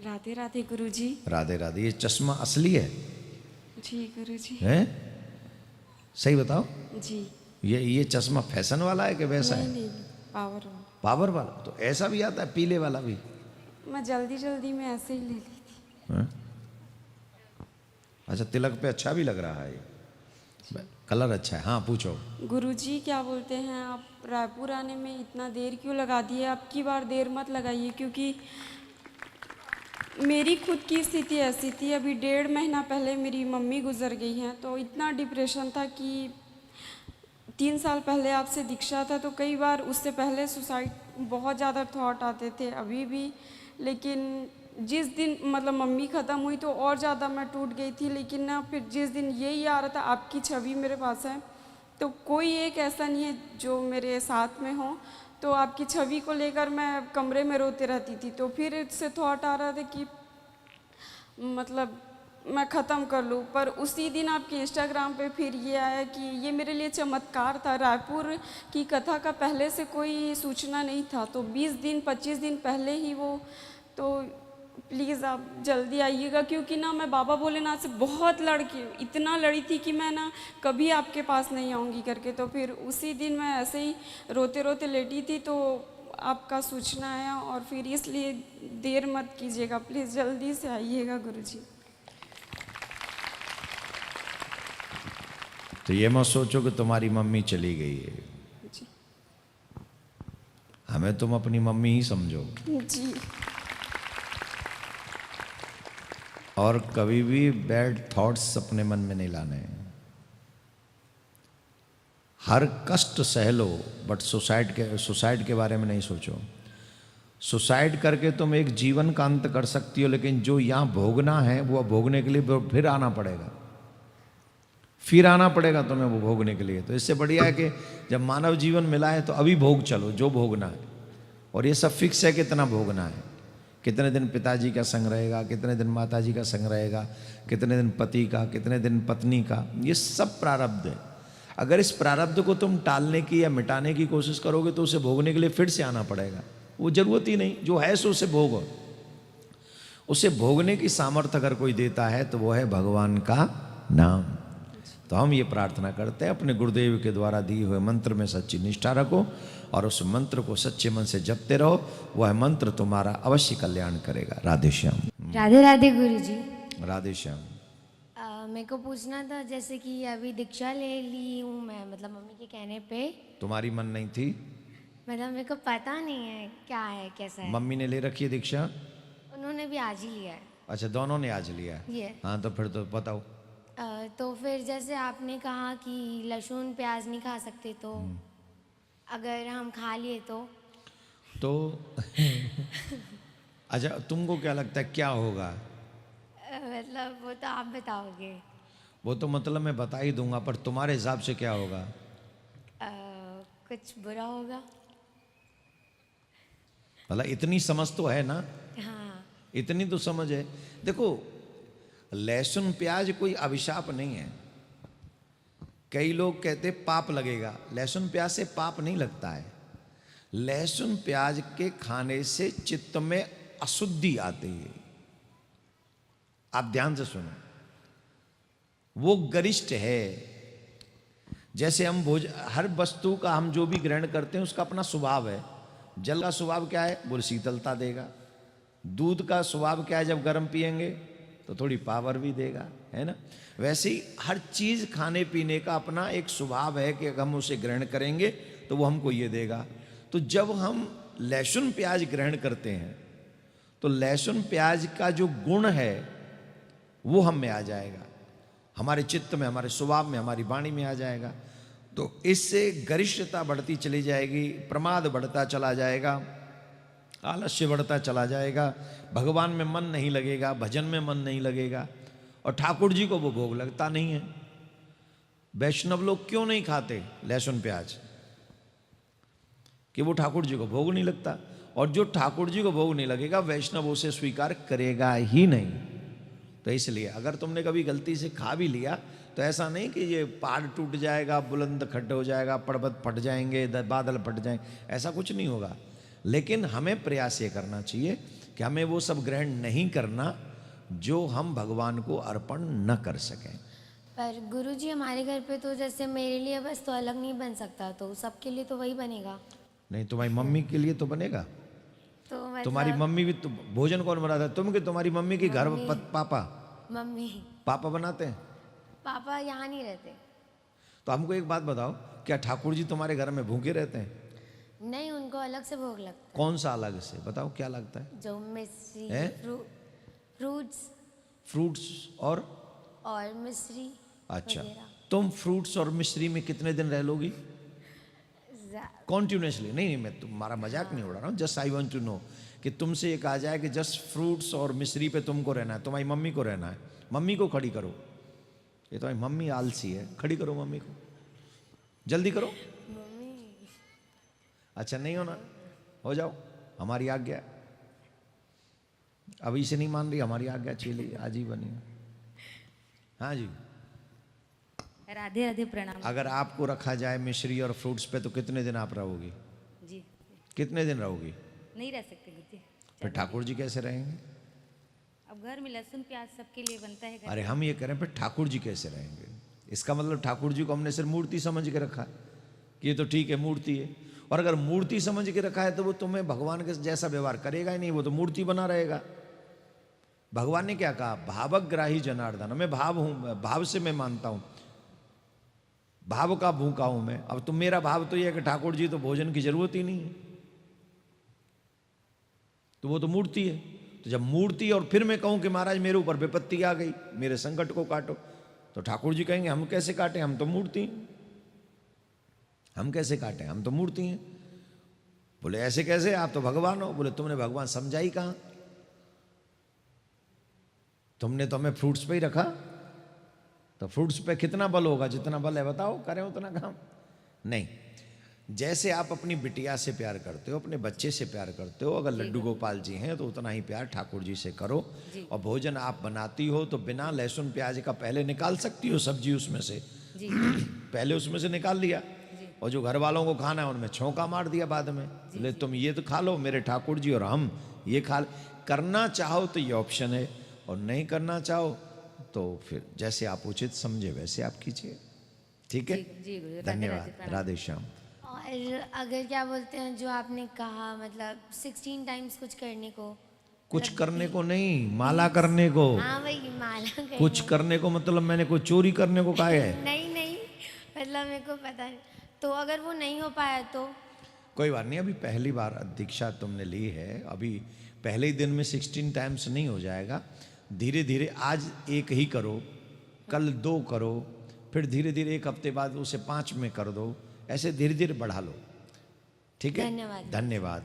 राधे राधे गुरुजी। राधे राधे। ये चश्मा असली है? जी गुरुजी। हैं? सही बताओ। जी। ये चश्मा फैशन वाला है कि वैसा है? नहीं, पावर वाला। पावर वाला? तो ऐसा भी आता है, पीले वाला भी? मैं जल्दी जल्दी में ऐसे ही ले ली थी। हैं? अच्छा, तिलक पे अच्छा भी लग रहा है, ये कलर अच्छा है। हाँ पूछो। गुरुजी क्या बोलते हैं, आप रायपुर आने में इतना देर क्यों लगा दिए? अब की बार देर मत लगाइए, क्योंकि मेरी खुद की स्थिति ऐसी थी। अभी 1.5 महीना पहले मेरी मम्मी गुजर गई हैं, तो इतना डिप्रेशन था कि 3 साल पहले आपसे दीक्षा था, तो कई बार उससे पहले सुसाइड बहुत ज़्यादा थॉट आते थे, अभी भी। लेकिन जिस दिन मतलब मम्मी ख़त्म हुई तो और ज़्यादा मैं टूट गई थी। लेकिन ना फिर जिस दिन यही आ रहा था, आपकी छवि मेरे पास है, तो कोई एक ऐसा नहीं है जो मेरे साथ में हो, तो आपकी छवि को लेकर मैं कमरे में रोते रहती थी। तो फिर इससे थॉट आ रहा था कि मतलब मैं ख़त्म कर लूँ। पर उसी दिन आपके इंस्टाग्राम पे फिर ये आया कि ये मेरे लिए चमत्कार था। रायपुर की कथा का पहले से कोई सूचना नहीं था, तो 20 दिन 25 दिन पहले ही वो, तो प्लीज़ आप जल्दी आइएगा, क्योंकि ना मैं बाबा भोलेनाथ से बहुत इतना लड़ी थी कि मैं ना कभी आपके पास नहीं आऊँगी करके। तो फिर उसी दिन मैं ऐसे ही रोते रोते लेटी थी, तो आपका सूचना आया, और फिर इसलिए देर मत कीजिएगा, प्लीज़ जल्दी से आइएगा गुरुजी। तो ये मत सोचो कि तुम्हारी मम्मी चली गई है, जी। हमें तुम अपनी मम्मी ही समझो। जी। और कभी भी बैड थॉट्स अपने मन में नहीं लाने। हर कष्ट सह लो, बट सुसाइड के बारे में नहीं सोचो। सुसाइड करके तुम एक जीवन का अंत कर सकती हो, लेकिन जो यहाँ भोगना है वो भोगने के लिए फिर आना पड़ेगा, फिर आना पड़ेगा तुम्हें वो भोगने के लिए। तो इससे बढ़िया है कि जब मानव जीवन मिला है तो अभी भोग चलो जो भोगना है। और ये सब फिक्स है कितना भोगना है, कितने दिन पिताजी का संग रहेगा, कितने दिन माताजी का संग रहेगा, कितने दिन पति का, कितने दिन पत्नी का, ये सब प्रारब्ध है। अगर इस प्रारब्ध को तुम टालने की या मिटाने की कोशिश करोगे तो उसे भोगने के लिए फिर से आना पड़ेगा। वो जरूरत ही नहीं, जो है सो उसे भोगो। उसे भोगने की सामर्थ्य अगर कोई देता है तो वो है भगवान का नाम। तो हम ये प्रार्थना करते हैं, अपने गुरुदेव के द्वारा दिए हुए मंत्र में सच्ची निष्ठा रखो और उस मंत्र को सच्चे मन से जपते रहो। वह मंत्र तुम्हारा अवश्य कल्याण करेगा। राधे श्याम। राधे राधे गुरुजी। राधे श्याम। मेरे को पूछना था, जैसे कि अभी दीक्षा ले ली हूँ मैं, मतलब मम्मी के कहने पे। तुम्हारी मन नहीं थी? मतलब मेरे को पता नहीं है क्या है कैसा है। मम्मी ने ले रखी है दीक्षा? उन्होंने भी आज ही लिया है। अच्छा, दोनों ने आज लिया है। ये हाँ तो फिर तो बताओ। तो फिर जैसे आपने कहा कि लहसुन प्याज नहीं खा सकते, तो अगर हम खा लिए तो अच्छा, तुमको क्या लगता है क्या होगा? मतलब वो तो आप बताओगे। वो तो मतलब मैं बता ही दूंगा, पर तुम्हारे हिसाब से क्या होगा? कुछ बुरा होगा। मतलब इतनी समझ तो है ना? हाँ। इतनी तो समझ है। देखो, लहसुन प्याज कोई अभिशाप नहीं है। कई लोग कहते पाप लगेगा, लहसुन प्याज से पाप नहीं लगता है। लहसुन प्याज के खाने से चित्त में अशुद्धि आती है। आप ध्यान से सुनो, वो गरिष्ठ है। जैसे हम हर वस्तु का हम जो भी ग्रहण करते हैं उसका अपना स्वभाव है। जल का स्वभाव क्या है? वो शीतलता देगा। दूध का स्वभाव क्या है? जब गर्म पिएंगे तो थोड़ी पावर भी देगा, है ना? वैसे ही हर चीज खाने पीने का अपना एक स्वभाव है कि अगर हम उसे ग्रहण करेंगे तो वो हमको ये देगा। तो जब हम लहसुन प्याज ग्रहण करते हैं तो लहसुन प्याज का जो गुण है वो हम में आ जाएगा, हमारे चित्त में, हमारे स्वभाव में, हमारी वाणी में आ जाएगा। तो इससे गरिष्ठता बढ़ती चली जाएगी, प्रमाद बढ़ता चला जाएगा, आलस्य बढ़ता चला जाएगा, भगवान में मन नहीं लगेगा, भजन में मन नहीं लगेगा, और ठाकुर जी को वो भोग लगता नहीं है। वैष्णव लोग क्यों नहीं खाते लहसुन प्याज? कि वो ठाकुर जी को भोग नहीं लगता, और जो ठाकुर जी को भोग नहीं लगेगा वैष्णव उसे स्वीकार करेगा ही नहीं। तो इसलिए अगर तुमने कभी गलती से खा भी लिया तो ऐसा नहीं कि ये पहाड़ टूट जाएगा, बुलंद खड्ड हो जाएगा, पर्वत फट जाएंगे, बादल फट जाएंगे, ऐसा कुछ नहीं होगा। लेकिन हमें प्रयास ये करना चाहिए कि हमें वो सब ग्रहण नहीं करना जो हम भगवान को अर्पण न कर सकें। पर गुरुजी हमारे घर पे तो जैसे मेरे लिए बस तो अलग नहीं बन सकता, तो सबके लिए तो वही बनेगा। नहीं, तुम्हारी मम्मी के लिए तो बनेगा। तो मतलब तुम्हारी मम्मी भी तो भोजन कौन बनाता है? तुम कि तुम्हारी मम्मी की घर पापा मम्मी पापा बनाते हैं? पापा यहाँ नहीं रहते। तो हमको एक बात बताओ, क्या ठाकुर जी तुम्हारे घर में भूखे रहते हैं? नहीं, उनको अलग से भोग लगता कौन सा अलग से बताओ, क्या लगता है? है, जो मिश्री हैं? फ्रूट्स फ्रूट्स और मिश्री अच्छा, वगैरह। तुम फ्रूट्स और मिश्री में कितने दिन रह लोगी जा- कॉन्टिन्यूसली? नहीं, मैं तुम्हारा मजाक नहीं उड़ा रहा हूँ, just I want to know कि तुमसे ये कहा जाए कि जस्ट फ्रूट्स और मिश्री पे तुमको रहना है, तुम्हारी मम्मी को रहना है। मम्मी को खड़ी करो। ये तुम्हारी मम्मी आलसी है, खड़ी करो मम्मी को, जल्दी करो। अच्छा, नहीं होना, हो जाओ, हमारी आज्ञा। अभी से नहीं मान रही, हमारी आज्ञा चली आज ही बनी। हाँ जी, राधे राधे, प्रणाम अगर आपको रखा जाए मिश्री और फ्रूट्स पे तो कितने दिन आप रहोगी? जी। कितने दिन रहोगी? नहीं रह सकते गुरुजी। फिर ठाकुर जी कैसे रहेंगे? अब घर में लहसुन प्याज सबके लिए बनता है घर अरे में। हम ये करें, फिर ठाकुर जी कैसे रहेंगे? इसका मतलब ठाकुर जी को हमने सिर्फ मूर्ति समझ के रखा कि ये तो ठीक है, मूर्ति है। और अगर मूर्ति समझ के रखा है तो वो तुम्हें भगवान के जैसा व्यवहार करेगा ही नहीं, वो तो मूर्ति बना रहेगा। भगवान ने क्या कहा? भावग्राही जनार्दन, मैं भाव हूं, भाव से मैं मानता हूं, भाव का भूखा हूं मैं। अब तुम, मेरा भाव तो यह है कि ठाकुर जी तो भोजन की जरूरत ही नहीं है, तो वो तो मूर्ति है। तो जब मूर्ति और फिर मैं कहूं कि महाराज मेरे ऊपर विपत्ति आ गई, मेरे संकट को काटो, तो ठाकुर जी कहेंगे हम कैसे काटें, हम तो मूर्ति हैं, हम कैसे काटें, हम तो मूर्ति हैं। बोले ऐसे कैसे, आप तो भगवान हो। बोले तुमने भगवान समझा ही कहां, तुमने तो हमें फ्रूट्स पे ही रखा। तो फ्रूट्स पे कितना बल होगा? जितना बल है बताओ, करें उतना काम। नहीं, जैसे आप अपनी बिटिया से प्यार करते हो, अपने बच्चे से प्यार करते हो, अगर लड्डू गोपाल जी हैं तो उतना ही प्यार ठाकुर जी से करो। और भोजन आप बनाती हो तो बिना लहसुन प्याज का पहले निकाल सकती हो सब्जी उसमें से, जी पहले उसमें से निकाल लिया, और जो घर वालों को खाना है उनमें छौंका मार दिया बाद में। बोले तुम ये तो खा लो मेरे ठाकुर जी, और हम ये खा। करना चाहो तो ये ऑप्शन है, और नहीं करना चाहो तो फिर जैसे आप उचित समझे वैसे आप कीजिए। ठीक है, जी गुरु, राधे धन्यवाद, राधे, प्रणाम। राधे श्याम। और अगर क्या बोलते हैं, जो आपने कहा मतलब 16 टाइम्स कुछ करने को, कुछ करने को नहीं, माला करने को। हाँ वही माला करने। कुछ करने को मतलब मैंने कोई चोरी करने को कहा है? नहीं नहीं, मतलब मेरे को पता नहीं। तो अगर वो नहीं हो पाया तो? कोई बात नहीं, अभी पहली बार दीक्षा तुमने ली है, अभी पहले ही दिन में 16 टाइम्स नहीं हो जाएगा। धीरे धीरे आज एक ही करो, कल 2 करो, फिर धीरे धीरे 1 हफ्ते बाद उसे 5 में कर दो, ऐसे धीरे धीरे बढ़ा लो। ठीक है, धन्यवाद। धन्यवाद।